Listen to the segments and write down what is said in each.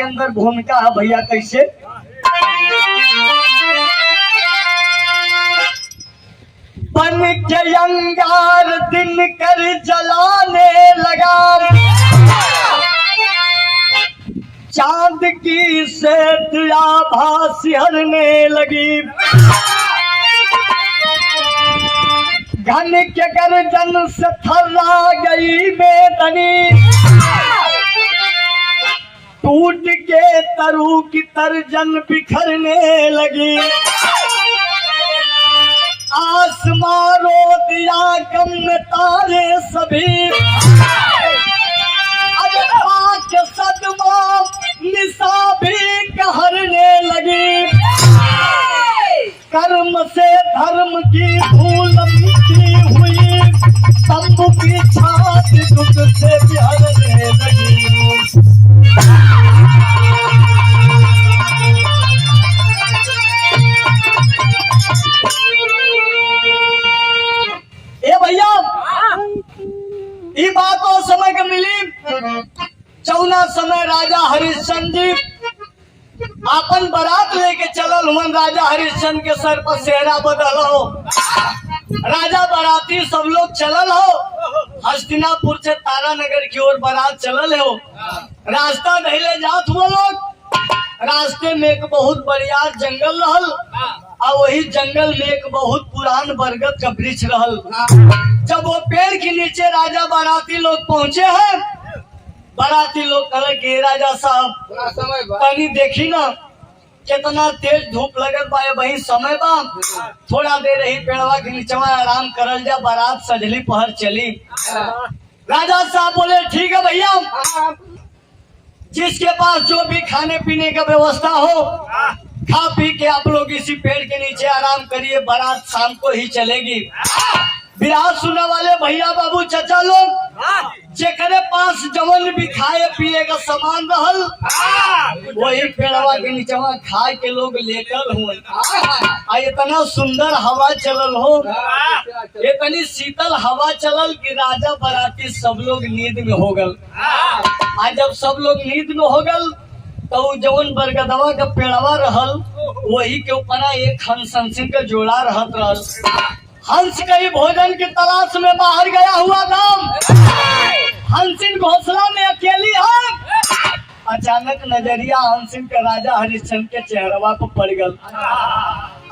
अंदर भूमिका है भैया कैसे। बन के अंगार दिन कर जलाने लगा, चांद की श्वेत आभा सिहरने लगी, घन के गर्जन से थर्रा गई बेदनी, टूट के तरु की तर्जन बिखरने लगी, आसमां रो दिया गम में तारे सभी, के सदमा निशा भी कहरने लगी, कर्म से धर्म की धूल मिट्टी हुई, शंभु की छाती दुख से बिहरने लगी। ए भैया ये बात और समय के मिली, चौना समय राजा हरिश्चंद्र जी अपन बारात लेके चलल हुन, राजा हरिश्चंद्र के सर पर सेहरा बदल हो, राजा बाराती सब लोग चलल हो, हस्तिनापुर से तारानगर की ओर बारात चलल हो, रास्ता धैले जात हुआ लोग, रास्ते में एक बहुत बढ़िया जंगल रहल, और वही जंगल में एक बहुत पुरान बरगद का वृक्ष रहल। जब वो पेड़ के नीचे राजा बाराती लोग पहुँचे हैं, बाराती लोग कहे कि राजा साहब पानी देखी ना कितना तेज धूप लगत बा, वही समय बा, थोड़ा देर ही पेड़वा के नीचे आराम करल जा, बारात सजली पहर चली। राजा साहब बोले ठीक है भैया, जिसके पास जो भी खाने पीने का व्यवस्था हो खा पी के आप लोग इसी पेड़ के नीचे आराम करिए, बारात शाम को ही चलेगी। विराह सुनने वाले भैया बाबू चाचा लोग जेकरे पास जवन भी खाए पिए का सामान रहल, वही पेड़वा के नीचे खाए के लोग लेकर हुए। इतना सुंदर हवा चलल हो, इतनी शीतल हवा चलल कि राजा बाराती सब लोग नींद में हो गल। आज जब सब लोग नींद में हो गल तो जवन बरगदवा का पेड़वा रहल, वही के ऊपर एक हंसिन का जोड़ा रहत रहल। हंस कई भोजन की तलाश में बाहर गया हुआ था, हंसिन घोंसला में अकेली है। अचानक नजरिया हंसिन के राजा हरिश्चंद्र के चेहरवा पर पड़ गल।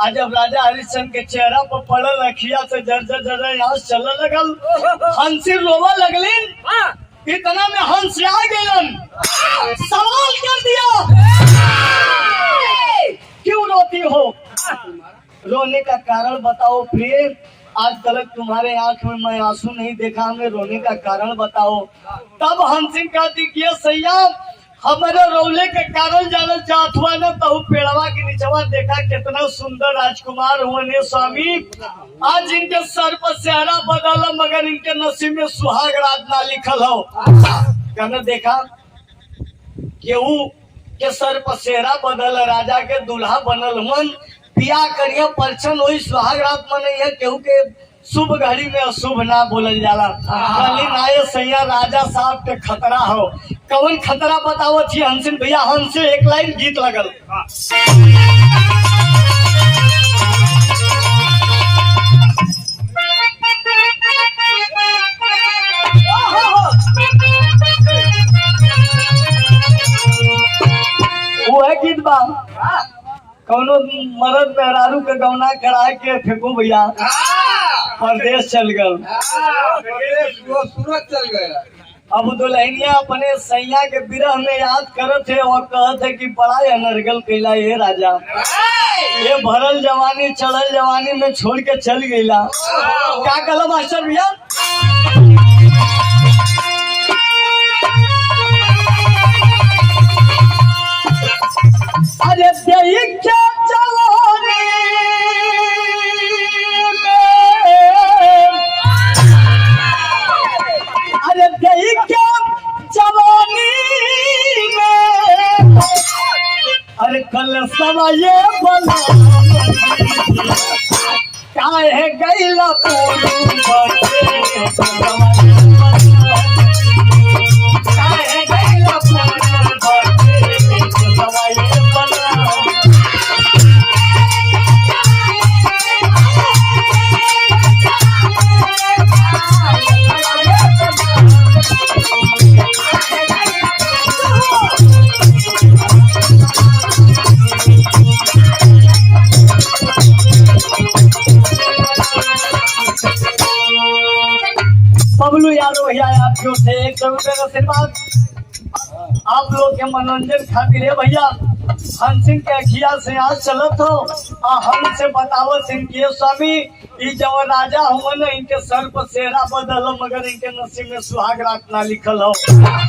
आज जब राजा हरिश्चंद्र के चेहरा पर पड़ल, अखिया से जर्जर जर्जर आंसू चलने लगल, हंसिन रोवा लगली। इतना में हंस आ गए, सवाल कर दिया क्यों रोती हो, रोने का कारण बताओ प्रिय, आज तक तुम्हारे आंख में मैं आंसू नहीं देखा, हमें रोने का कारण बताओ। तब हंसिन कहती कि सैया हमारे रोले के कारण जानल चाहत हुआ ना, तो पेड़वा के नीचे देखा कितना सुंदर राजकुमार हुए स्वामी, आज इनके सर पर सेहरा बदल मगर इनके नसीब में सुहाग रात ना लिखल हो। कहना देखा केहू के सर पर सेहरा बदल, राजा के दूल्हा बनल मन, पिया करिया परछन वही सुहाग रात मने है, केहू के शुभ घड़ी में अशुभ ना बोलल जाला। खाली नाये सैया राजा साहब के खतरा हो, कौन खतरा बताओ थी हंसिन भैया। हंस से एक लाइन गीत लगल, वो है गीत बा, कौनो मर्द मेहरारू के गौना करा के फेंको भैया, परदेश चल गल, सूरत चल गए। अब दुल्हनिया अपने सैया के विरह में याद करत है और कहत है कि बड़ा अनर्गल कैला ये राजा, ये भरल जवानी चढ़ल जवानी में छोड़ के चल गईला। क्या कहला मास्टर भैया, अरे क्या जवानी अरे कल समय बना काहे गईला काहे गईला यारो भैया आपको से 100 रुपये का आशीर्वाद आप लोग के मनोरंजन खातिर है भैया। हंसिंग के अखिया से आज चलत हो आ हम से बतावो सिंह के स्वामी ई जब राजा हुआ न इनके सर पर सेहरा बदल मगर इनके नसीब में सुहाग रात ना लिखल हो।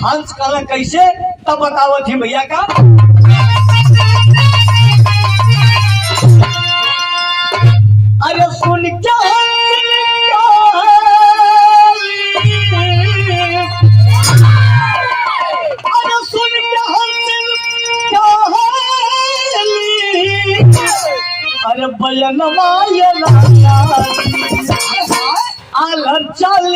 हंस कहला कैसे तब बतावो थी भैया का अरे सुन क्या अरे बयनवा ये आलर चल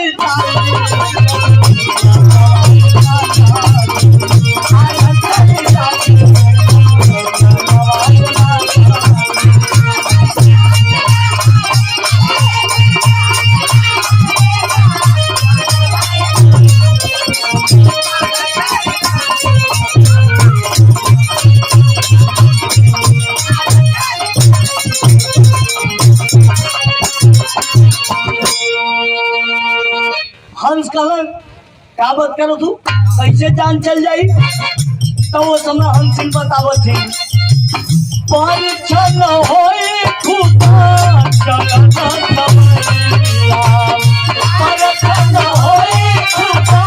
हंस कहलन क्या बात करो तू कैसे जान चल जाई तो वो समय हंस बतावत थे परिछन होए खुदा चलना खबरिया परिछन होए खुदा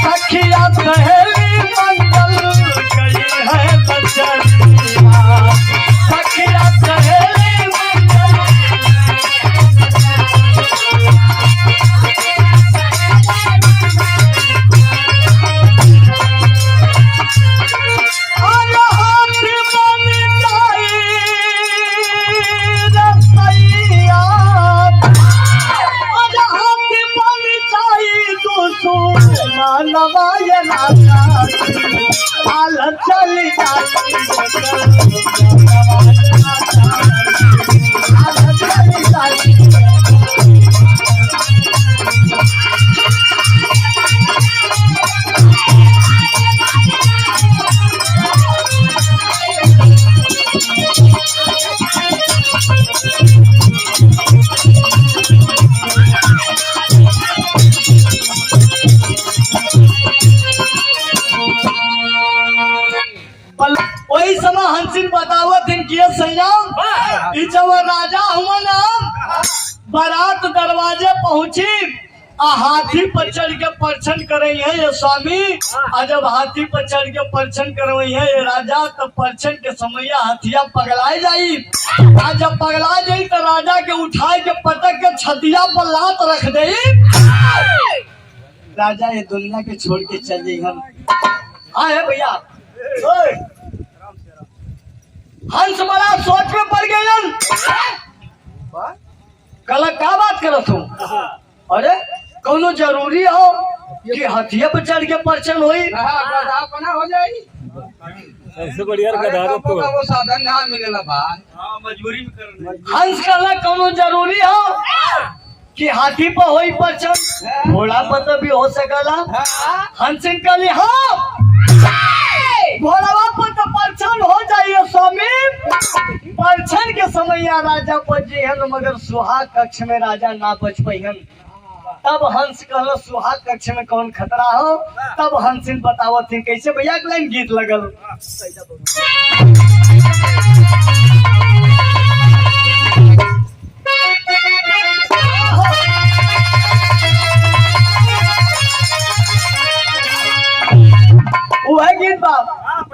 सखिया सहेली मंगल गई है बचनिया सखिया सहेली मंगल वही समय हंसिन बतावत इनकी संयम जब राजा हुआ नाम बारात दरवाजे पहुंची हाथी पर चढ़ के परछन कर रही है ये स्वामी और जब हाथी पर चढ़ के परछन कर रही है ये राजा तो परछन के समय हाथिया पगलाए जाई और जब पगला जाई तो राजा के उठाए के पटक के छतिया पर लात रख दे राजा ये दुनिया के छोड़ के चल जाई हम है भैया हंस बड़ा सोच में पड़ गए कल क्या बात करो तुम अरे कोनो जरूरी हो कि हथिया पर चढ़ के परछन होई हो जाई ऐसे बढ़िया गधा तो वो साधन ना मिलेला भाई मजबूरी में करना हंस कहला कोनो जरूरी हो कि हाथी पर होई परछन घोड़ा पर तो भी हो सकला हंसिन कहली हाँ घोड़वा पर तो परछन हो जाइए स्वामी परछन के समय राजा बच जहन मगर सुहाग कक्ष में राजा ना बच पैहन तब हंस कहल सुहाग कक्ष में कौन खतरा हो तब हंसिन बतावत थी कैसे भैया एक लाइन गीत लगल वह गीत बाप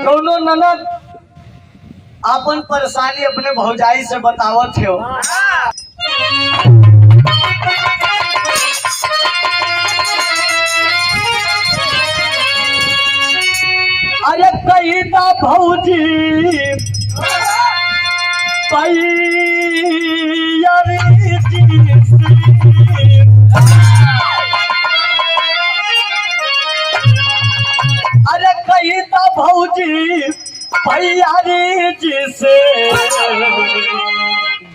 कौनो ननद अपन परेशानी अपने भौजाई से बतावत हो अरे कही ना भौजी अरे कही ना भौजी भैयारी जी से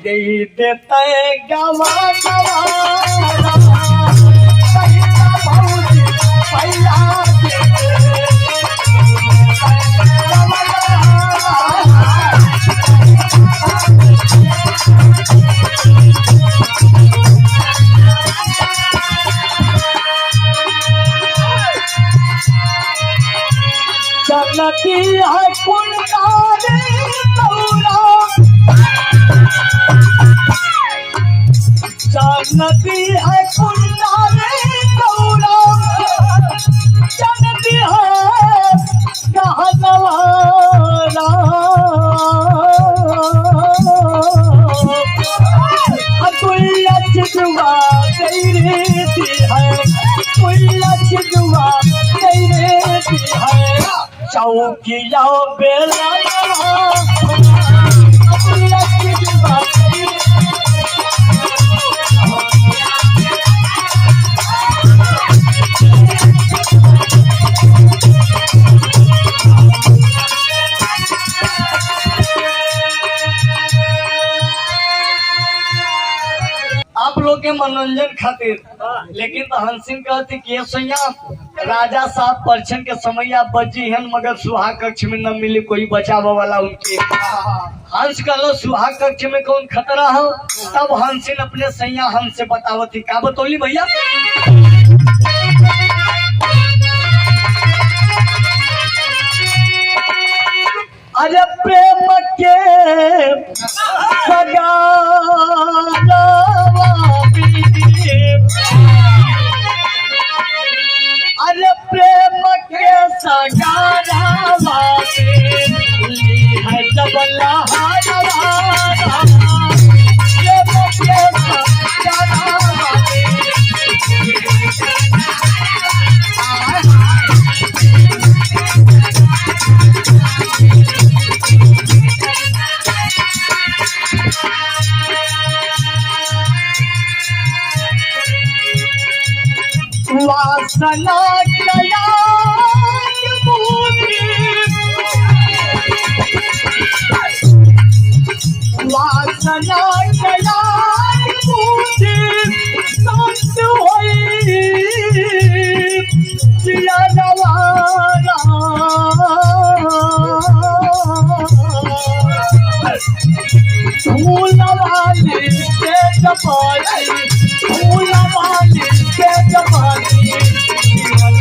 दे देते गवा गवा कही ना भौजी भैया जी से नदी है कुंडारे गौरा नदी है कुंडारे गौरा जनती है गहनवारा कुल्ला चिजुआ तेरे दी है कुल्ला चिजुआ तेरे दी है चौकिया बेला कुल्ला चिजुआ आप लोग के मनोरंजन खातिर लेकिन तो हंसिन कहती कि ये सैया राजा साहब परिछन के समय आप बची हैं मगर सुहाग कक्ष में न मिली कोई बचाव वाला उनके हंस कहलो सुहाग कक्ष में कौन खतरा हो तब हंसिन अपने सैया हमसे बतावती का बतौली भैया अरे प्रेम के सगारा अरे प्रेम के सगारा है जब वासना कया वासना कया संत होई जिया नवारा फूलवाली के जपाई फूलवाली के जपाई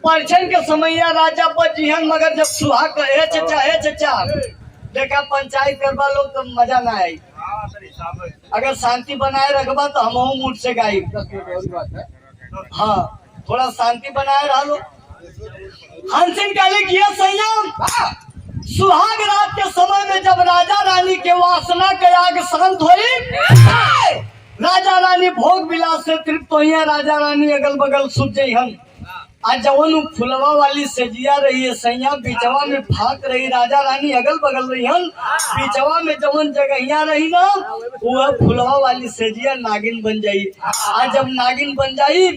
परिछन के समैया राजा पर जिहन मगर जब सुहाग कहे चचा देखा पंचायत करवा लो तो मजा ना आई अगर शांति बनाए रखबा तो हम मूड से गाई हाँ थोड़ा शांति बनाए रह लो हंसिन काले किया संयम सुहाग रात के समय में जब राजा रानी के वासना के आग शांत हुई राजा रानी भोग विलास से तृप्त हुई राजा रानी अगल बगल सुत जइहन आज जवन फुलवा वाली सजिया रही है सैया बीचवा में फाक रही राजा रानी अगल बगल रही हन बीचवा में जवन जगहिया रही ना वह फुलवा वाली सजिया नागिन बन जाई आज जब नागिन बन जाई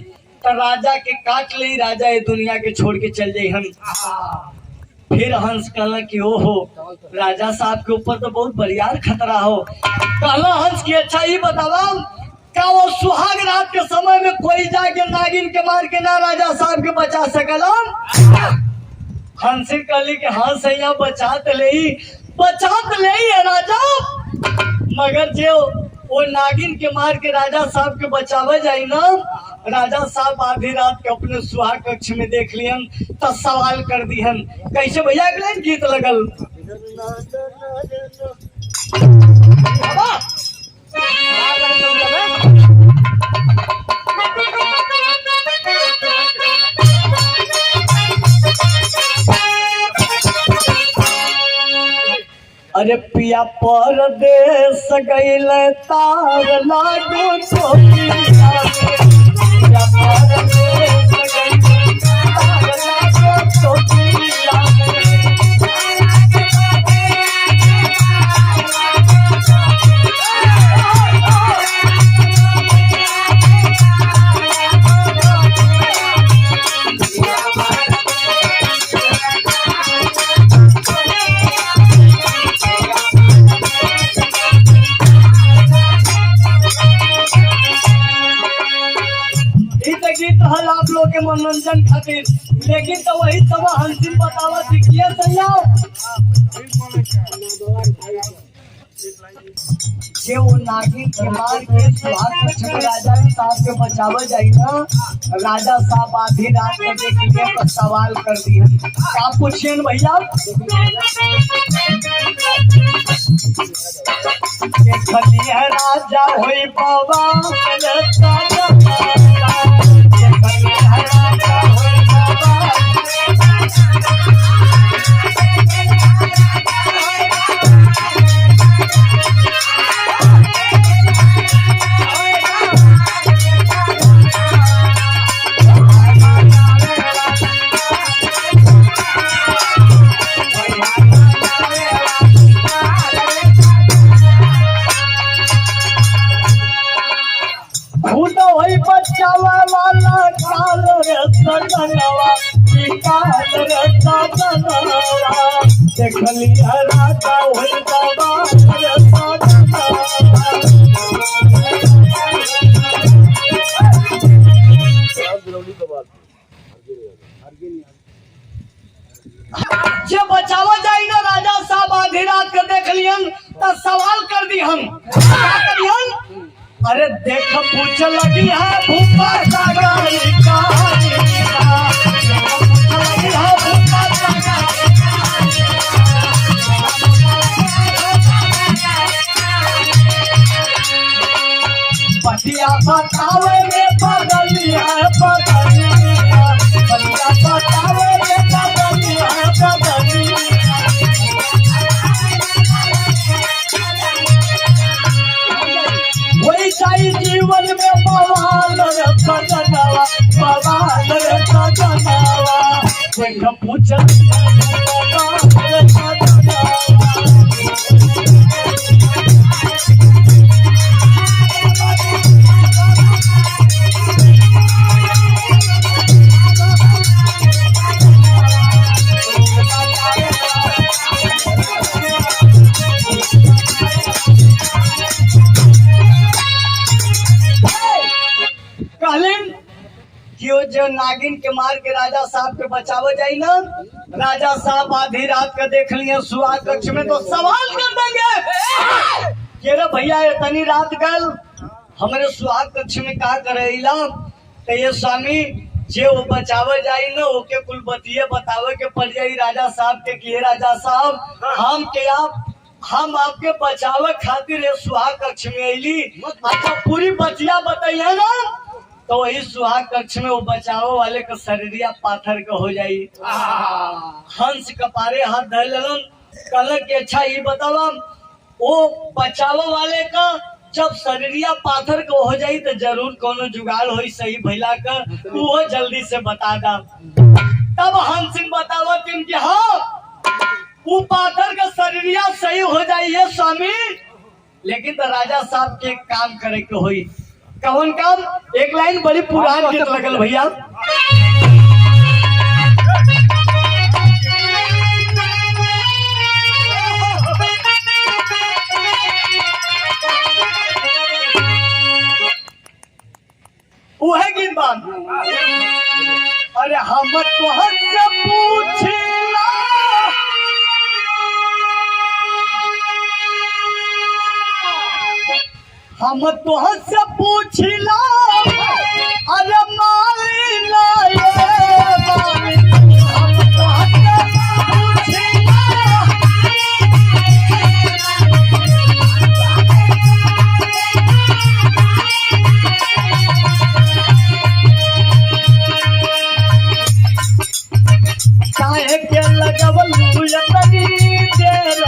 तो राजा के काट ले राजा ये दुनिया के छोड़ के चल जाई हन फिर हंस कहला कि ओहो राजा साहब के ऊपर तो बहुत बरियार खतरा हो कहला हंस की अच्छा ही बतावा क्या वो सुहाग रात के समय में कोई जाके नागिन के मार के ना राजा साहब के बचा सकला हंसी कहली कि हाँ सैया बचा तो ले है राजा मगर जो वो नागिन के मार के राजा साहब के बचावे जाई ना राजा साहब आधी रात के अपने सुहाग कक्ष में देख लियन तब सवाल कर दिहन कैसे भैया अगले गीत लगल अरे पिया परदेस गईल तार लाडू पिया परदेस गईल तार लाडू गीत मनोरंजन खातिर। लेकिन तो वही सब हंसिन बतावा दिखिए सैया जे वो नागिन के मार के सुहाग कक्ष में राजा साहब के बचावे जाई ना, राजा साहब आधी रात में देखिए तो सवाल कर दिए। क्या पूछिए भैया? देखलिए राजा होई बाबा वही बचावा वाला काल रे सजनवा काल रे सजनवा देखलिए राजा होई बाबा रे जे बचावा जाई ना राजा साहब आधी रात के देख लियन तो सवाल कर दी हम क्या करियन? अरे देख पूछ लगी है भूपा सागरी कहानी पतिया बतावे में बदली है बदलिया पतिया बतावे में बदली है बदलिया वही चाहिए जीवन में बवाल रे सजनवा बवाल रे सजनवा देख पूछ जो नागिन के मार के राजा साहब के बचावे जाई ना, राजा साहब आधी रात का देख लिए सुहाग कक्ष में तो सवाल कर देंगे कि रे भैया इतनी रात गल हमारे सुहाग कक्ष में का करेला? तो ये स्वामी जे वो बचावे जाई ना ओके कुल बतिये बतावे के पड़ जाई राजा साहब के कि राजा साहब हम आपके बचावे खातिर ये सुहाग कक्ष में अली। अच्छा पूरी बतिया बताइए ना तो वही सुहाग कक्ष में वो बचाव वाले का शरीरिया पाथर का हो जाई। हंस कपारे हाथ धर लेलन कल के अच्छा ये बतावा वो बचाव वाले का जब शरीरिया पाथर का हो जाई तो जरूर कोनो जुगाड़ होई सही भैला का वो जल्दी से बता दा। तब हंस बतावा कि हाँ वो पाथर का शरीरिया सही हो जाइए स्वामी, लेकिन तो राजा साहब के काम करे के होई। कौन काम? एक लाइन बड़ी पुरान गीत लगल भैया। वो है गीत बात। अरे हम तुहसे पूछिला हम तुहसे पूछिला अरे माली ना ये माली हम तुहसे पूछिला काहे के लगवल यतनी देर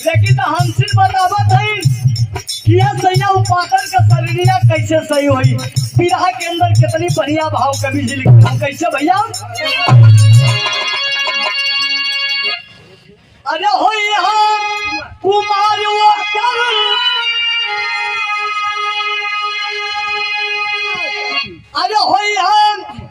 लेकिन हमसे बतावत है कि सैया पाथर का शरीरिया कैसे सही हुई। बिरहा के अंदर कितनी बढ़िया भाव कवि जी लिखते हैं कैसे भैया? अरे होई हम कुमार अरे होई हम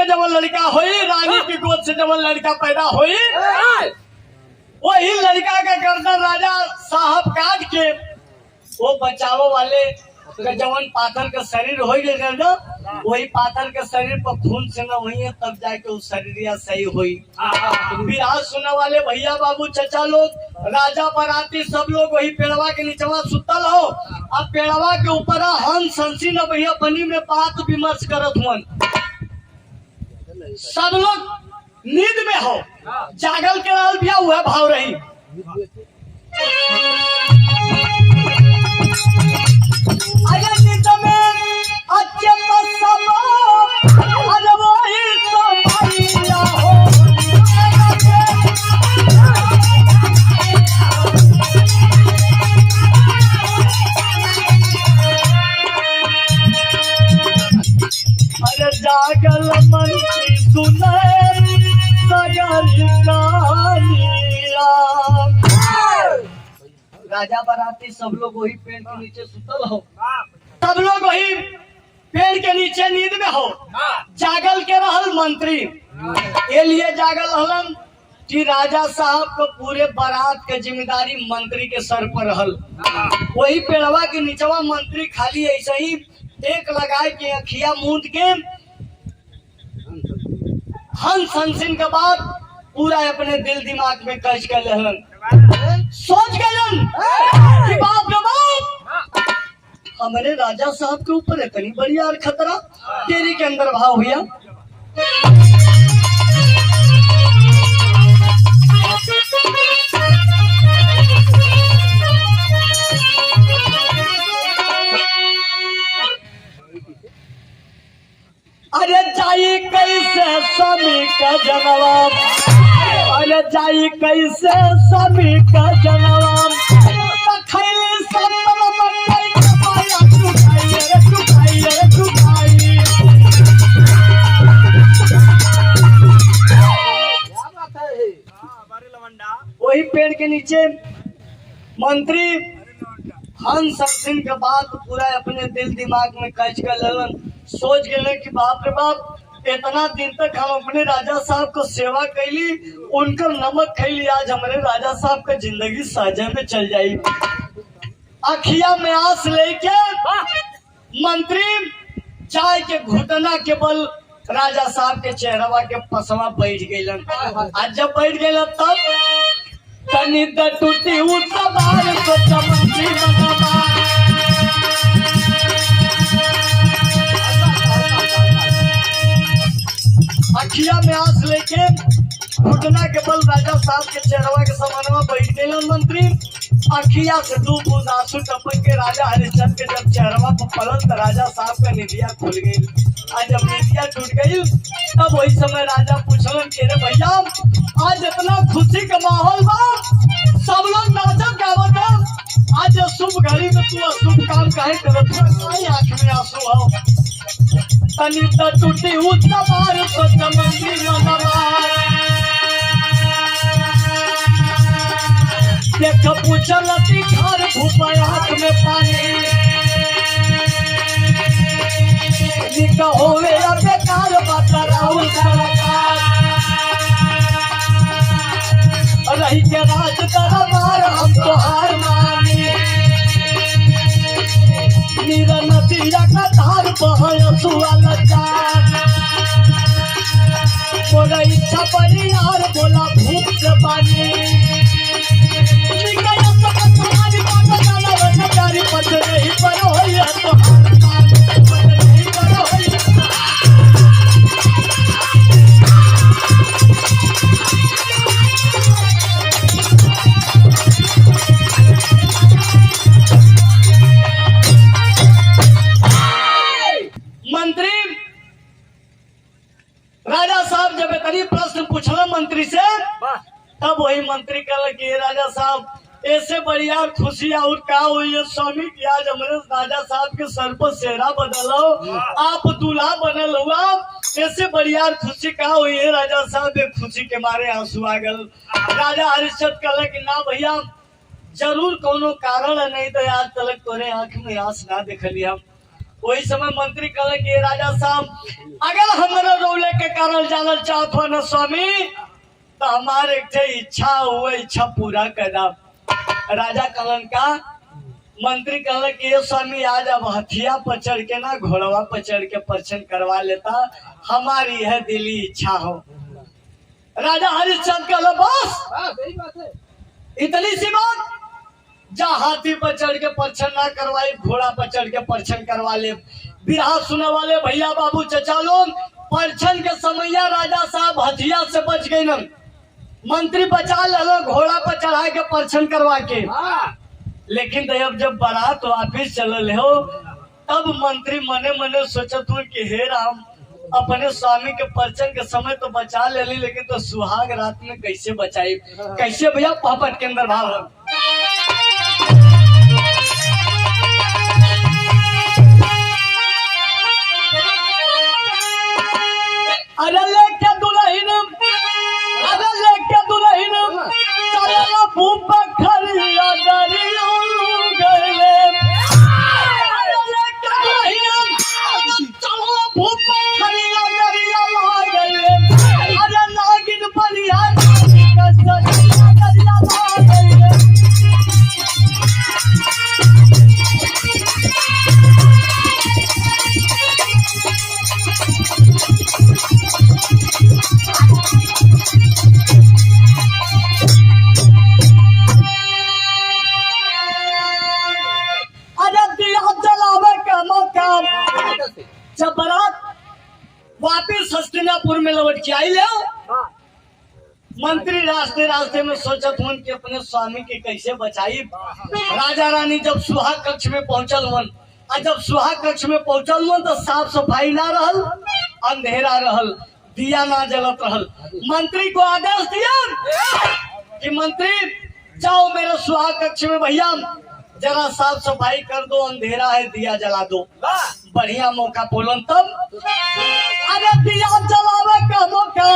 से जब लड़का हुई, रानी की गोद से जब लड़का पैदा हुई, वही लड़का का गर्दन राजा साहब काट के वो बचावो वाले का जवन पाथर का शरीर हो गए ना, वही पाथर के शरीर पर खून से न हुई है, तब जाके वो शरीर सही हुई। बिहार सुनने वाले भैया बाबू चचा लोग, राजा बराती सब लोग वही पेड़वा के नीचवा सुतल हो। अब पेड़वा के ऊपर हंस हंसी न भैया बनी में बात विमर्श करत हुन। सब लोग नींद में हो, जागल के लाल भैया हुआ भाव रही। अरे नींद में अच्छे मसमा, अरे वही तो भैया हो। अरे जागल मन की सुने सगल कहानियां। राजा बराती सब लोग वही पेड़ के नीचे सुतल हो, सब लोग वही पेड़ के नीचे नींद में हो। जागल के रहल मंत्री, ये लिए जागल रहलन कि राजा साहब को पूरे बारात के जिम्मेदारी मंत्री के सर पर रहल। वही पेड़वा के नीचवा मंत्री खाली ऐसे ही एक लगाए के अखिया मूंद के हंस हंसिन के बाद पूरा अपने दिल दिमाग में कश कर लेलन। सोच गए कि बाप रे बाप, हमारे राजा साहब के ऊपर इतनी बड़ी यार खतरा। तेरी के अंदर भाव हुआ। अरे जाई कैसे स्वामी का जनवा, अरे जाई कैसे स्वामी का जनवा, खैली सब मकई कमाया चुकाई रे चुकाई रे चुकाई। क्या बात है? वही पेड़ के नीचे मंत्री हंस हंसिन के बाद पूरा अपने दिल दिमाग में कैच कर लेलन। सोच गए कि बाप रे बाप, इतना दिन तक हम अपने राजा साहब को सेवा कैली, उनका नमक खैली, आज हमारे राजा साहब का जिंदगी साझे में चल जाई। अखिया में आस लेके मंत्री चाय के घुटना के बल राजा साहब के चेहरवा के पसवा बैठ गईलन। आज जब बैठ गए तब तनी त टूटी उतबार को चमकी मनवा। अखिया में आंस लेके घुटना के बल राजा साहब के चेहरवा के समानवा बैठ गए मंत्री। अखिया से दो बूंद आंसू टपक के राजा हरिश्चंद्र के जब चेहरवा पर पलल तो राजा साहब का निदिया खुल गई। आज जब निदिया टूट गई तब वही समय राजा पूछलन के रे भैया, आज इतना खुशी का माहौल बा, सब लोग नाचत गावत है, आज शुभ घड़ी में तू अशुभ काम काहे करत है? आंख में आंसू आओ। तनी त टूटी उतबार को चमकी मनवा। देख पूछल घर भूपा आंख में पानी, निक होवे बेकार बतराऊ सरकार। रही के राज दरबार हम तोहार मानी, नीरा नदिया का धार बहय सुअल चार। बोला इच्छा पड़ी यार, बोला भूख से पानी, निकल सकत हमारी बात जाना वैसे प्यारी पद नहीं पर होई तो नहीं पर होई। मंत्री राजा साहब जब करी प्रश्न पूछला मंत्री से, तब वही मंत्री कहला कि राजा साहब ऐसे बढ़िया खुशी और का हुई है स्वामी कि आज हमारे राजा साहब के सर पर सेहरा बदलो, आप दूल्हा बनल हुआ, ऐसे बढ़िया खुशी का हुई है राजा साहब? एक खुशी के मारे आंसू आ गल। राजा हरिश्चंद्र कहला कि ना भैया, जरूर कोनो कारण है, नहीं तो आज तक तोरे आंख में आंस ना देखली हम। वही समय मंत्री कहले कि राजा साहब अगर हमारा रोले के कारण जानल चाहत हो न स्वामी तो हमारे एक इच्छा हुआ इच्छा पूरा कर दा। राजा कहलन का मंत्री कहले कि ये स्वामी आज अब हथिया पर चढ़ के ना घोड़वा पर चढ़ के परछन करवा लेता, हमारी है दिली इच्छा हो। राजा हरिश्चंद्र कहला बस सही बात है। इतनी सी बात, जा हाथी पर चढ़ के परछन ना करवाई, घोड़ा पर चढ़ के परछन करवा ले। बिरहा सुने वाले भैया बाबू चचा लोग, परछन के समैया राजा साहब हथिया से बच गए न, मंत्री बचा ले घोड़ा पर चढ़ा के परछन करवा के। लेकिन अब जब बारात वापिस चलल हो तब मंत्री मने मने सोचत हूँ कि हे राम अपने स्वामी के परचन के समय तो बचा ले ली, लेकिन तो सुहाग रात में कैसे बचाई, कैसे भैया पापट के अंदर भाव। अरे लेके दुल्हन, अरे लेके दुल्हन चलना भूप खरिया डरियो गले। अरे लेके दुल्हन चलना भूप खरिया डरिया गले। अरे नागिन बलिया डरिया गले। जब बारात वापिस हस्तिनापुर में लौट के आई ले, मंत्री रास्ते रास्ते में सोचत हूँ कि अपने स्वामी के कैसे बचाई। राजा रानी जब सुहाग कक्ष में पहुंचल वन, और जब सुहाग कक्ष में पहुंचल वन तो साफ सफाई ना रहल, अंधेरा रहल, दिया ना जलत रहल। मंत्री को आदेश दिया कि मंत्री जाओ मेरे सुहाग कक्ष में भैया जरा साफ सफाई कर दो, अंधेरा है दिया जला दो। बढ़िया मौका बोलन तब, अरे दिया जलावे का मौका,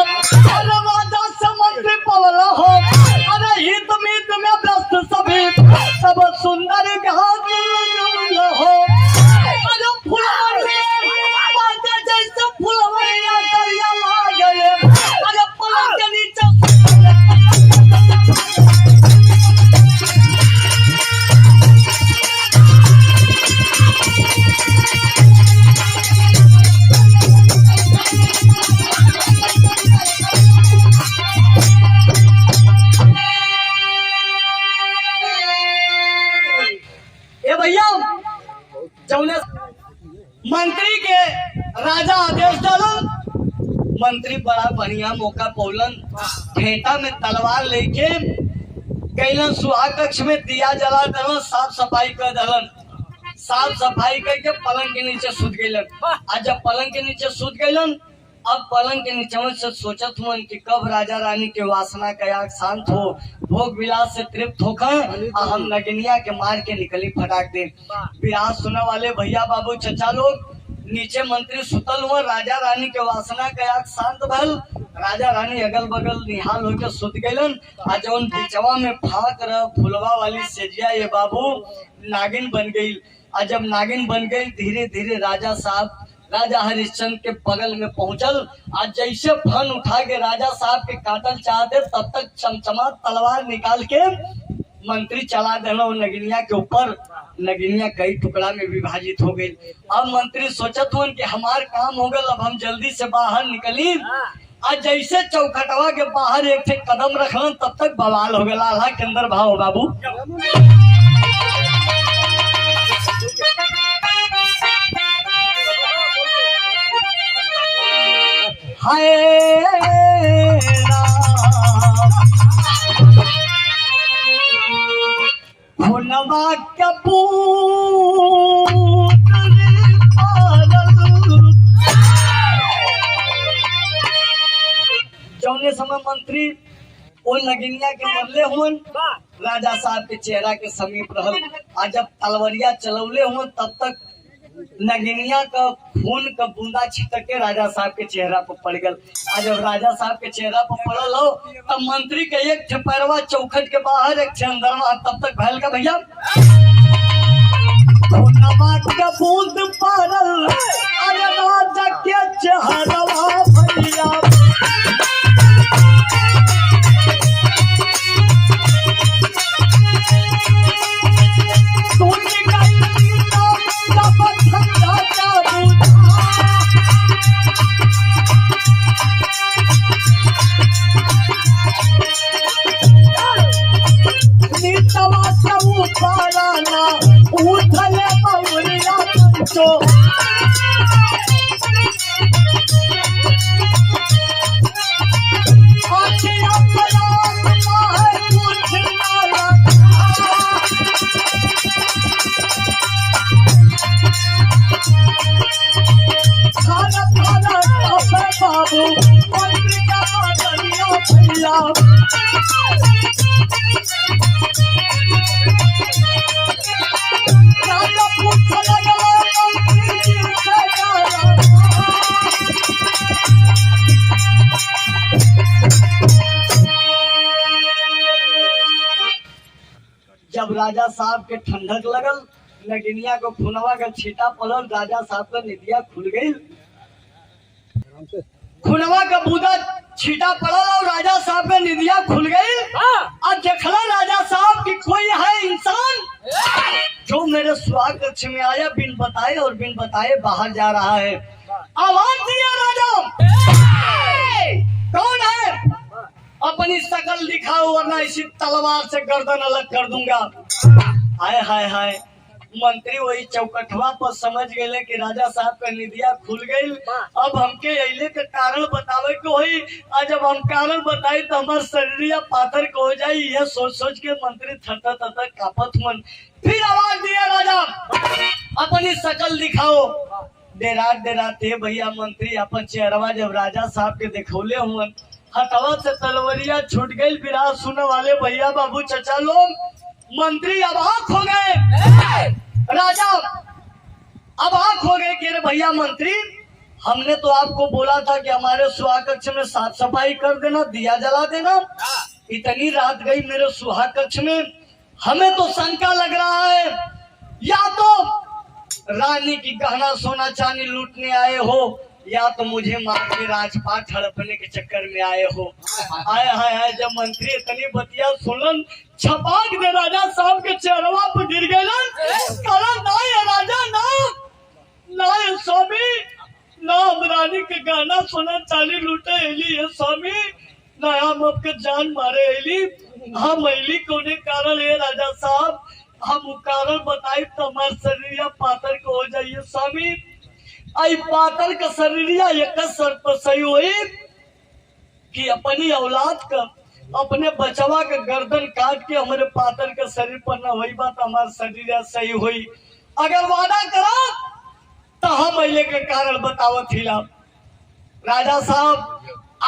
अरे राजा से मंत्री पवला हो, अरे हित मीत में व्यस्त सभी सब सुंदर हो। अरे फुलवरिया बाटे जैसे फुलवरिया दरिया ला गए, अरे पलंग के नीचे मंत्री के राजा आदेश डालन। मंत्री बड़ा बढ़िया मौका पौलन, फेंटा में तलवार लेके गैलन सुहाग कक्ष में दिया जला दलन, साफ सफाई कर दलन। साफ सफाई करके पलंग के नीचे सूत गैलन। आज जब पलंग के नीचे सूत गैलन, अब पलंग के नीचे से सोचत हुआ कि कब राजा रानी के वासना का आग शांत हो, भोग विलास से तृप्त होकर हम नगनिया के मार के निकली फटाक दे। बिरहा सुने वाले भैया बाबू चचा लोग, नीचे मंत्री सुतल हुआ, राजा रानी के वासना का आग शांत भल। राजा रानी अगल बगल निहाल होकर सुत गलन। आज जौन बिचवा में फाक रह फुलवा वाली सेजिया ये बाबू नागिन बन गई। और जब नागिन बन गई धीरे धीरे राजा साहब राजा हरिश्चंद्र के बगल में पहुंचल। आज जैसे फन उठा के राजा साहब के काटल चाहते, तब तक चमचमा तलवार निकाल के मंत्री चला देना नगिनिया के ऊपर। नगिनिया कई टुकड़ा में विभाजित हो गई। अब मंत्री सोचत हुआ कि हमार काम हो गया, अब हम जल्दी से बाहर निकली। आज जैसे चौखटवा के बाहर एक थे कदम रखलन, तब तक बवाल हो गया। आल्हा के अंदर भाव बाबू, हाय भुनवा के जौने समय मंत्री वो नगिनिया के मरले हुन, राजा साहब के चेहरा के समीप रहल। आज जब तलवरिया चलौले हुन, तब तक नगिनिया का खून का बूंदा छिटक के राजा साहब के चेहरा पर पड़ गल। आज जब राजा साहब के चेहरा पर पड़ल हो, तब मंत्री के एक पैरवा चौखट के बाहर, एक अंदरवा, तब तक भैल का भैया खुनवा के बूंद पड़ल अरे राजा के चेहरवा भैया टूट गई तब ठंडा का बूंदा नीतवा से ऊपराना उठले बउरिया पंचो आखिया पराग माहे उठना लगा खाना खाना काफे बाबू मंत्री का बदलिया भैया राजा पूछ लगा मंत्री जी से गाया जब राजा साहब के ठंडक लगल नगिनिया को खुनवा का छीटा पड़ल राजा साहब का निदिया खुल गई खुनवा का बूदा छीटा पड़ल और राजा साहब का निदिया खुल गई और देखला राजा साहब की कोई है इंसान जो मेरे स्वागत कक्ष में आया बिन बताए और बिन बताए बाहर जा रहा है। आवाज दिया राजा कौन है अपनी शकल दिखाओ वरना इसी तलवार से गर्दन अलग कर दूंगा। हाय हाय हाय मंत्री वही चौकठवा पर समझ गए कि राजा साहब का निदिया खुल गई। अब हमके अइले के कारण बतावे के होई और जब हम कारण बताई तो हमार शरीरिया पाथर को हो जाई ये सोच सोच के मंत्री थरथर थरथर कापत मन। फिर आवाज दिया राजा अपनी शकल दिखाओ। डेरात डेराते भैया मंत्री अपन चेहरवा जब राजा साहब के दिखौले हुए हथवा से तलवरिया छूट गई। विराट सुने वाले भैया बाबू चचा लोग मंत्री अबाक हो गए। राजा अबाक हो गए कि अरे भैया मंत्री हमने तो आपको बोला था कि हमारे सुहाग कक्ष में साफ सफाई कर देना दिया जला देना। इतनी रात गई मेरे सुहाग कक्ष में हमें तो शंका लग रहा है या तो रानी की गहना सोना चांदी लूटने आए हो या तो मुझे मार के राजपाट हड़पने के चक्कर में आए हो। आए हाय हाय जब मंत्री इतनी बतिया सुनन छपाक दे राजा साहब के चेहरवा पर गिर गए ना ये राजा ना ये स्वामी ना हम रानी के गाना सोना चांदी लूटे एली है स्वामी ना हम आपके जान मारे एली हम एली कोने कारण है राजा साहब हम कारण बताई तो हमारे शरीर पातर को हो जाइए स्वामी। आई पातर का शरीरिया एक सर पर सही हुई कि अपनी औलाद का अपने बचवा के गर्दन काट के हमारे पातर के शरीर पर न हुई बात हमारा शरीर सही हुई। अगर वादा करा तो हम अले के कारण बतावत हिला। राजा साहब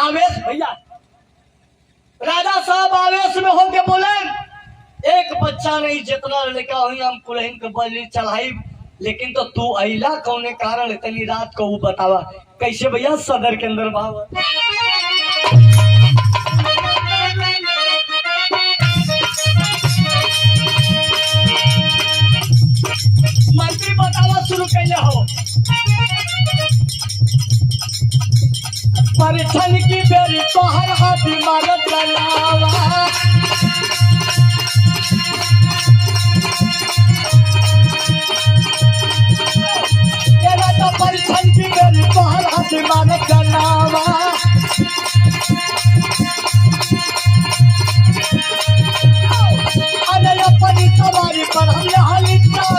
आवेश भैया राजा साहब आवेश में होके बोले एक बच्चा नहीं जितना लड़का हुई हम कुलहीन के बलि चढ़ाई लेकिन तो तू अइला कौने कारण इतनी रात को वो बतावा कैसे भैया सदर के अंदर बाबा मंत्री बतावा शुरू कैले हो परीक्षण की बेरी तो हर हाथ इमारत लगावा परीक्षण की बेरी तो हर हाथ इमारत लगावा अरे अपनी सवारी पर हम यहाँ लिखा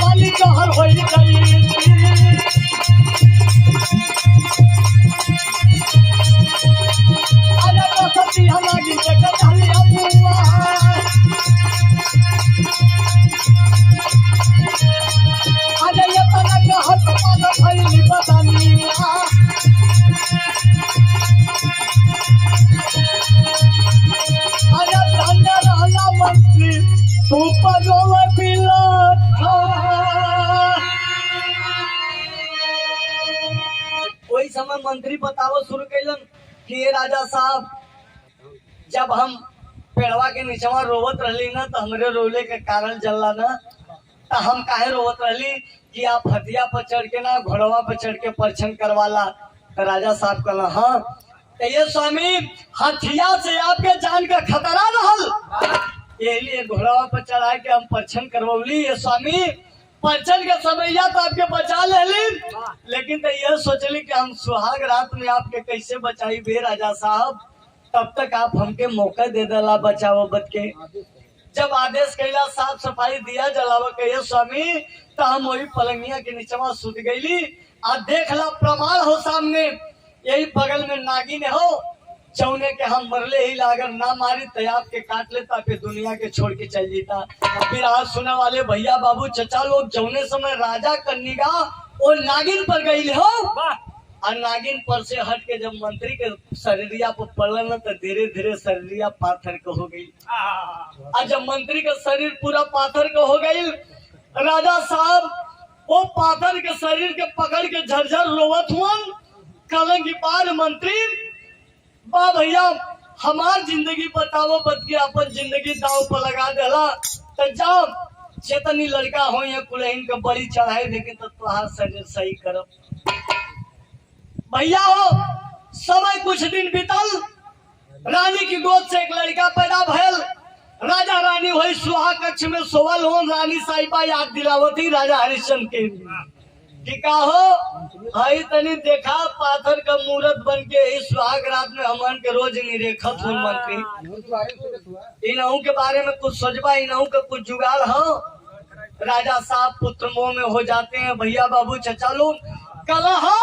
वाली जहर हो गई अरे बसती हमारी जगह अरे ये तना के हाथ पाना भइली बतानी अरे धन्य रहला मंत्री तू पगोले पिला वही समय मंत्री बतावो शुरू कैलन कि ये राजा साहब जब हम पेड़वा के नीचवा रोवत रहली ना तो हमरे रोले के कारण जल्ला ना, तो हम काहे रोवत रहली कि आप हथिया पर चढ़ के ना घोड़वा पर चढ़ के परछन करवाला। तो राजा साहब कहला हाँ तो ये स्वामी हथिया से आपके जान का खतरा रहल, ये लिए घोड़वा पर चढ़ा के हम परछन करवली। ये स्वामी परछन के समैया तो आपके बचा ले, लेकिन तो यह सोचली कि हम सुहाग रात में आपके कैसे बचाई बे राजा साहब, तब तक आप हमके मौका दे दला बचाओ बच के। जब आदेश कैला साफ सफाई दिया जलावा कहिए स्वामी, तो हम वही पलंगिया के नीचवा सुत गईली। आ देख ला प्रमाण हो सामने, यही बगल में नागिन हो, चौने के हम मरले ही अगर ना मारी तो आपके काट लेता, फिर दुनिया के छोड़ के चल जीता। फिर आज सुने वाले भैया बाबू चचा लोग जौने समय राजा कन्निगा और नागिन पर गई हो, और नागिन पर से हट के जब मंत्री के शरीरिया पर पड़ल न तो धीरे धीरे शरीरिया पाथर के हो गई। और जब मंत्री का शरीर पूरा पाथर का हो गई, राजा साहब वो पाथर के शरीर के पकड़ के झरझर रोवत हुआ, कलंगी पार मंत्री बा भैया हमार जिंदगी बताओ बद के अपन जिंदगी दाव पर लगा देला, तो जाओ चेतनी लड़का हो या कुलहीन के बड़ी चढ़ाई, लेकिन तो तुहार शरीर सही करब। भैया हो समय कुछ दिन बीतल, रानी की गोद से एक लड़का पैदा भयल। राजा रानी वही सुहाग कक्ष में सोवल हो, रानी साहिबा याद दिलावती राजा हरिश्चंद्र के कि का हो हई तनी देखा पाथर का मूर्त बन के इस सुहाग रात में हमन के रोज निरेखत हो मंत्री। इनहू के बारे में कुछ सोचबा, इनहू का कुछ जुगाड़ हो। राजा साहब पुत्र मोह में हो जाते हैं भैया बाबू चचा लोग, कला हो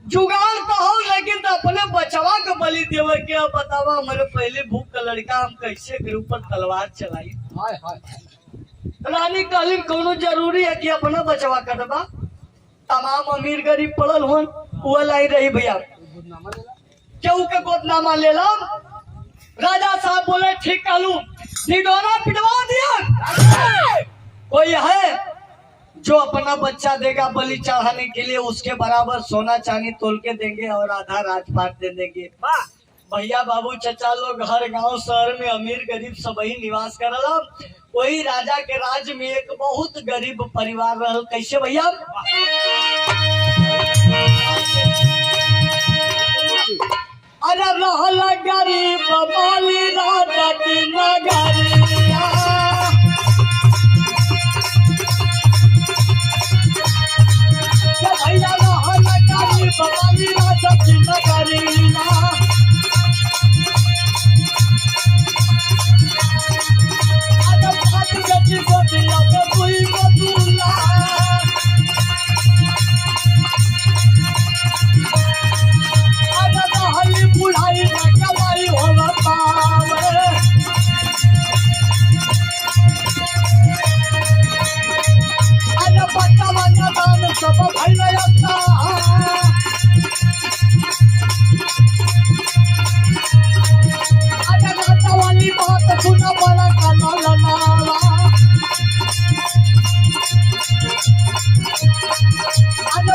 जुगाड़ तो हो, लेकिन तो अपने बचवा के बलि देवे के बतावा हमारे पहले भूख का लड़का हम कैसे के ऊपर तलवार चलाई। रानी कहली कोनो जरूरी है कि अपना बचवा करबा, तमाम अमीर गरीब पड़ल हो वो लाई रही भैया केहू के गोदनामा ले लो। राजा साहब बोले ठीक कहलू, ढिढोरा पिटवा दिया। कोई है जो अपना बच्चा देगा बलि चढ़ाने के लिए, उसके बराबर सोना चांदी तोल के देंगे और आधा राजपाट दे देंगे। भैया बाबू चचा लोग हर गांव शहर में अमीर गरीब सबही निवास करला। वही राजा के राज्य में एक बहुत गरीब परिवार रहल। कैसे भैया, अरे रहल गरीब बाली राजा की नगरिया, भैया रहल गरीब बाली राजा की नगरिया। बुढ़ाई कमाई होला बच्चा बच्चा दान सब वाली बात सुना बड़ा काला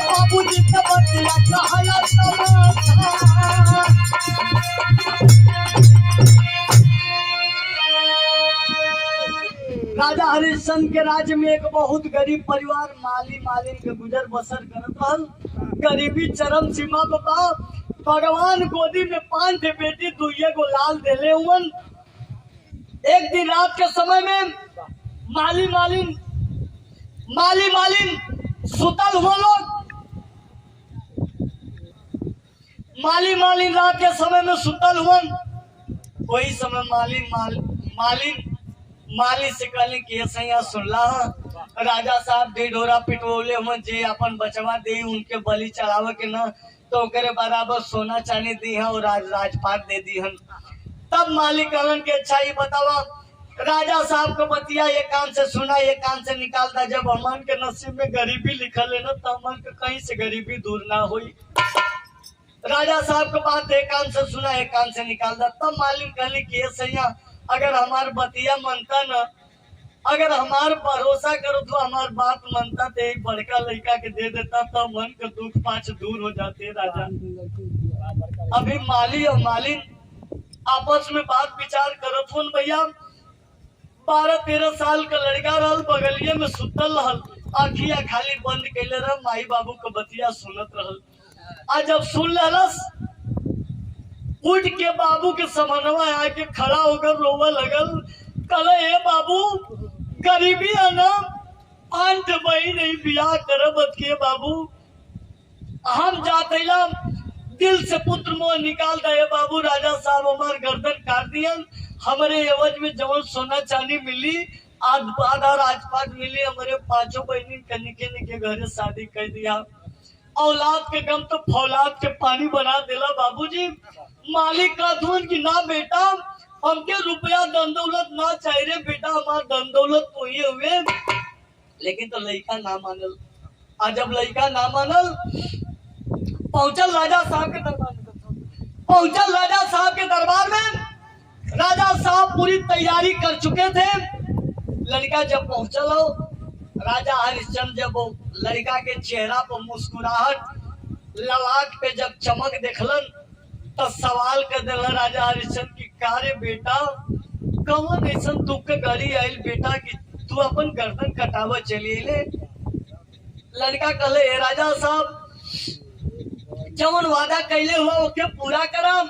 बाबू जी के बतिया राजा हरिश्चंद्र के राज्य में एक बहुत गरीब परिवार माली मालिन के गुजर बसर करत रहल। गरीबी चरम सीमा पर बा। भगवान गोदी में 5 बेटी 2 गो लाल देले हुवन। एक दिन रात के समय में माली मालिन सुतल हुआ लोग। मालिन रात के समय में सुतल हुआ। वही समय माली से कहले कि सैया सुनला राजा साहब ढिढोरा पिटवले हम जे अपन बचवा दे उनके बलि चढ़ावे के ना, तो ओकरे बराबर सोना चांदी दी है और राजपाट दे दी हम। तब मालिक कहलन के अच्छा ही बतावा, राजा साहब को बतिया एक कान से सुना एक कान से निकालता। जब अमन के नसीब में गरीबी लिखल है ना, तो अमन के कहीं से गरीबी दूर ना हुई। राजा साहब के बात एक कान से सुना एक कान से निकालता। तब मालिक कहली कि सैया अगर हमार बतिया मनता न, अगर हमार भरोसा करो तो हमार बात मनता तो एक बड़का लड़का के दे देता तो मन के दुख पाँच दूर हो जाते। राजा अभी माली और मालिन आपस में बात विचार करत हुन भैया। 12-13 साल का लड़का रहल, बगलिए में सुतल रहल, आखिया खाली बंद कैले रह, माई बाबू के बतिया सुनत रहल। आ जब सुन लहलस, उठ के बाबू के समनवा आके खड़ा होकर रोवा लगल। कल ए बाबू गरीबी है ना, अंत बही नहीं बियाह करब के बाबू, हम जातेला दिल से पुत्र मोह निकाल दे बाबू। राजा साहब हमार गर्दन काट दियन, हमारे एवज में जवन सोना चांदी मिली आधा राजपाट मिली, हमारे 5 बहनी के निके निके घरे शादी कर दिया। औलाद के गम तो फौलाद के पानी बना देला बाबूजी। मालिक का धुन की ना बेटा हमके रुपया धन दौलत ना चाहिए बेटा, हमार धन दौलत तो ये हुए, लेकिन तो लड़का ना मानल। आज जब लड़का ना मानल, पहुंचल राजा साहब के दरबार में। राजा साहब पूरी तैयारी कर चुके थे। लड़का जब पहुंचल हो, राजा हरिश्चंद्र जब लड़का के चेहरा पर मुस्कुराहट, ललाट पे जब चमक देखलन, तो सवाल कर दिला राजा हरिश्चंद्र की, कारे बेटा कौन ऐसा दुख के घड़ी आयल बेटा कि तू अपन गर्दन कटावा चलिए ले। लड़का कहले, ए राजा साहब जवन वादा कैले हुआ ओके पूरा करम।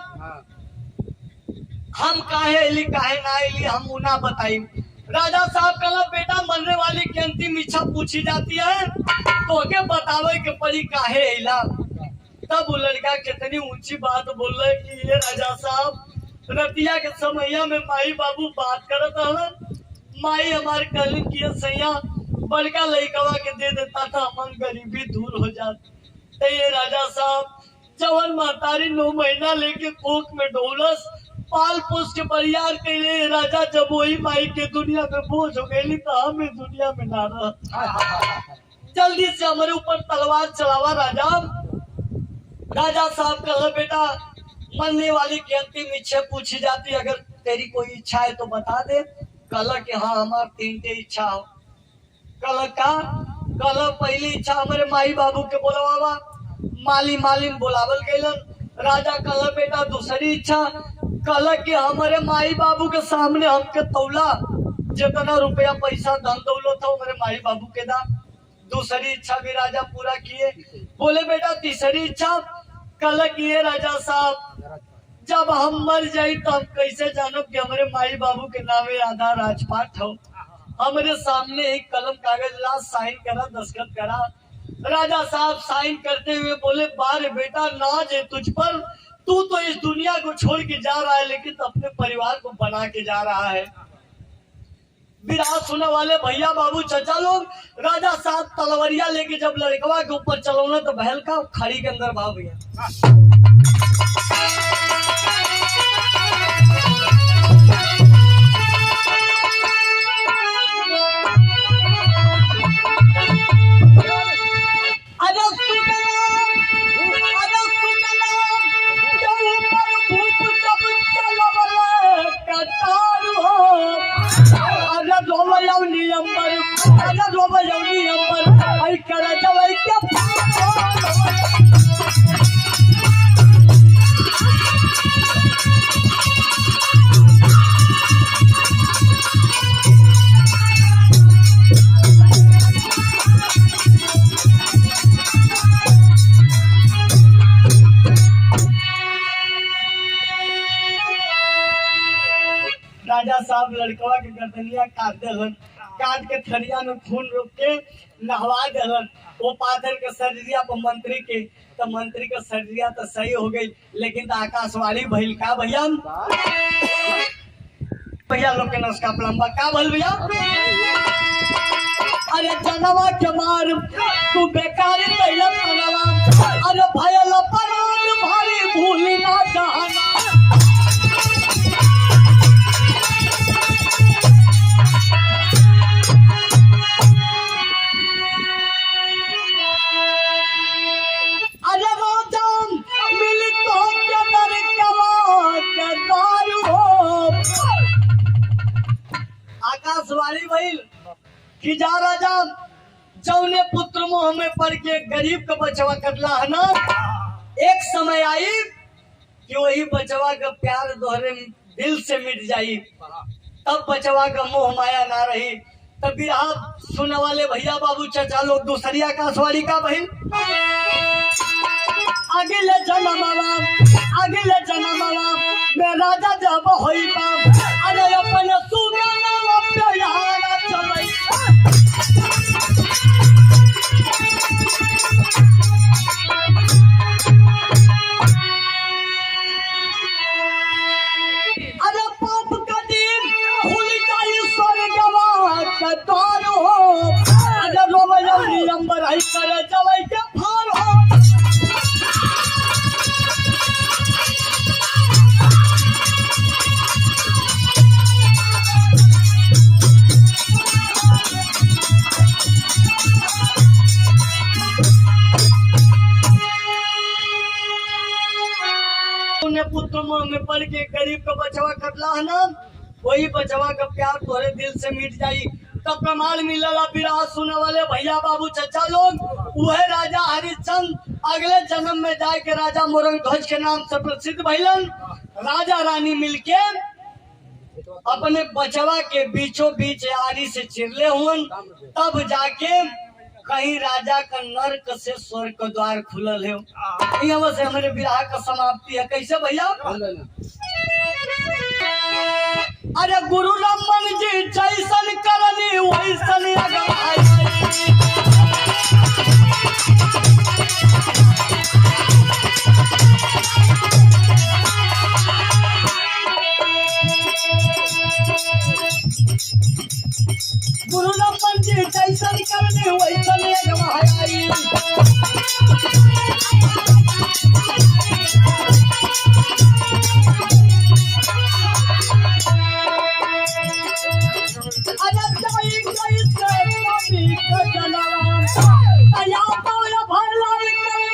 हम काहे एली काहे ना एली हम उना बताई। राजा साहब कहला, बेटा मरने वाली की अंतिम इच्छा पूछी जाती है, तो के बतावे के पड़ी काहे एला। तब वो लड़का कितनी ऊंची बात बोल रहे कि ये राजा साहब रतिया के समैया में माई बाबू बात करत रहलन, माई हमारे कहलन कि सैया बड़का लड़कवा के दे देता था, मन गरीबी दूर हो जाती। तो ये राजा साहब जवन महतारी 9 महीना लेके कोख में डोलस, पाल पोस के बरियार कैले राजा, जब वही माई के दुनिया में बोझ हो गई तो हमें दुनिया में ना रह, जल्दी से हमारे ऊपर तलवार चलावा राजा। राजा साहब कहा, बेटा मरने वाली की अंतिम इच्छा पूछी जाती, अगर तेरी कोई इच्छा है तो बता दे। कल कि हाँ हमारी 3 इच्छा हो। कल पहली इच्छा हमारे माई बाबू के बोलवावा, मालिन बोलावल गईलन। राजा कल बेटा दूसरी इच्छा, कल कि हमारे माई बाबू के सामने हमके तौला, जितना रुपया पैसा धन दौलत हो हमारे माई बाबू के दा। दूसरी इच्छा भी राजा पूरा किए। बोले बेटा तीसरी इच्छा, कल किए राजा साहब जब हम मर जाए तो हम कैसे जानो कि हमारे माई बाबू के नामे आधा राजपाट हो। हमारे सामने एक कलम कागज ला, साइन करा, दस्तखत करा। राजा साहब साइन करते हुए बोले, बारे बेटा नाज है तुझ पर, तू तो इस दुनिया को छोड़ के जा रहा है, लेकिन अपने परिवार को बना के जा रहा है। विराट सुनने वाले भैया बाबू चचा लोग, राजा साहब तलवरिया लेके जब लड़कवा के ऊपर चलौना तो बहल का खड़ी के अंदर भाव गया। राजा साहब लड़कवा के गर्दनिया काट देलन, काट के थरिया में खून रोक के नहवा देलन। वो पाथर के सर्जिया पर मंत्री के, तो मंत्री का सर्जिया तो सही हो गई, लेकिन आकाशवाणी भइल का भैया लोग के नस्का प्लम्बा का भल भैया। अरे जनवा के मार तू बेकारी तैयार मनवा, अरे भयल परान भारी भूल ना जाना। आकाशवाणी भइल कि जा राजा जौने पुत्र मोह में पड़ के गरीब का बचवा कटला है ना, एक समय आई कि वही बचवा का प्यार दोहरे दिल से मिट जाई, तब बचवा का मोह माया ना रही। तब बिरहा सुनने वाले भैया बाबू चाचा लोग दूसरी आकाशवाणी का बहन अगले जन्म मैं राजा जब होई बाप अरे अपन सुगना प्यारा चलई। अरे पाप का दिन भूल जाई स्वर्गवा का द्वार हो, अरे रोमयनी अंबर आई करे जवई के फार हो। पुत्र में पढ़ के गरीब का बचवा कटला है ना, वही बचवा का प्यार तोरे दिल से मिट जाई। तब प्रमाण मिलला बिरहा सुने वाले भैया बाबू चाचा लोग वह राजा हरिश्चंद्र अगले जन्म में जाए के राजा मोरंगध्वज के नाम से प्रसिद्ध भइलन। राजा रानी मिलके अपने बचवा के बीचों बीच आरी से चिरले हुए, तब जाके कहीं राजा का नर्क से स्वर्ग का द्वार खुलल है। यहाँ से हमारे विवाह का समाप्ति है। कैसे भैया? अरे गुरु रमन जी जैसन करनी वैसन अगवाई। गुरु रमन जी जैसन करनी वैसन अगवाई। भरला